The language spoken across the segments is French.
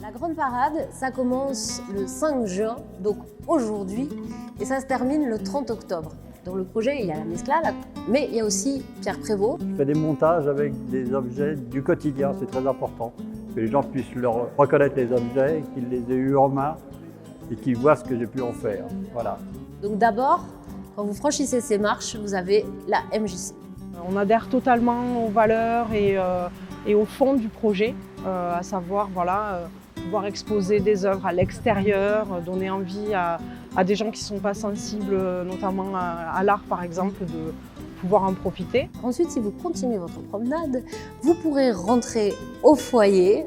La grande parade, ça commence le 5 juin, donc aujourd'hui, et ça se termine le 30 octobre. Dans le projet, il y a la mesclade, mais il y a aussi Pierre Prévost. Je fais des montages avec des objets du quotidien, c'est très important. Que les gens puissent reconnaître les objets, qu'ils les aient eus en main et qu'ils voient ce que j'ai pu en faire. Voilà. Donc d'abord, quand vous franchissez ces marches, vous avez la MJC. On adhère totalement aux valeurs et au fond du projet, à savoir pouvoir exposer des œuvres à l'extérieur, donner envie à des gens qui ne sont pas sensibles, notamment à l'art par exemple, de pouvoir en profiter. Ensuite, si vous continuez votre promenade, vous pourrez rentrer au foyer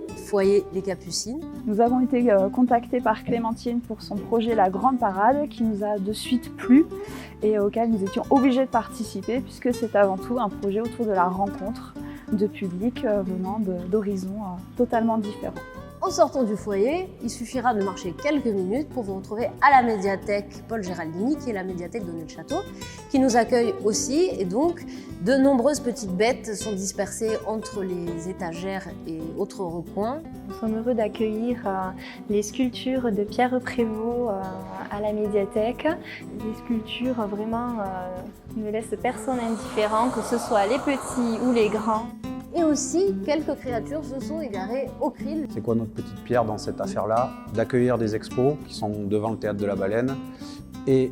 Les Capucines. Nous avons été contactés par Clémentine pour son projet La Grande Parade qui nous a de suite plu et auquel nous étions obligés de participer puisque c'est avant tout un projet autour de la rencontre de publics venant d'horizons totalement différents. En sortant du foyer, il suffira de marcher quelques minutes pour vous retrouver à la médiathèque Paul Géraldini, qui est la médiathèque d'Aunay-le-Château, qui nous accueille aussi. Et donc, de nombreuses petites bêtes sont dispersées entre les étagères et autres recoins. Nous sommes heureux d'accueillir les sculptures de Pierre Prévost à la médiathèque. Des sculptures vraiment ne laissent personne indifférent, que ce soit les petits ou les grands. Et aussi, quelques créatures se sont égarées au krill. C'est quoi notre petite pierre dans cette affaire-là? D'accueillir des expos qui sont devant le Théâtre de la Baleine et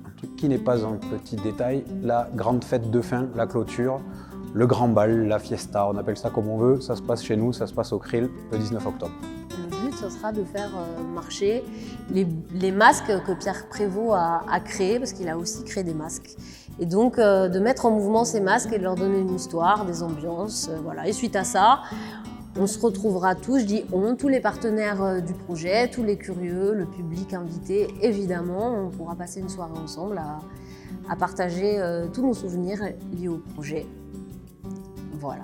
un truc qui n'est pas un petit détail, la grande fête de fin, la clôture, le grand bal, la fiesta, on appelle ça comme on veut, ça se passe chez nous, ça se passe au krill le 19 octobre. Le but, ce sera de faire marcher les masques que Pierre Prévost a créés, parce qu'il a aussi créé des masques. Et donc, de mettre en mouvement ces masques et de leur donner une histoire, des ambiances. Voilà. Et suite à ça, on se retrouvera tous, je dis on, tous les partenaires du projet, tous les curieux, le public invité, évidemment. On pourra passer une soirée ensemble à partager tous nos souvenirs liés au projet. Voilà.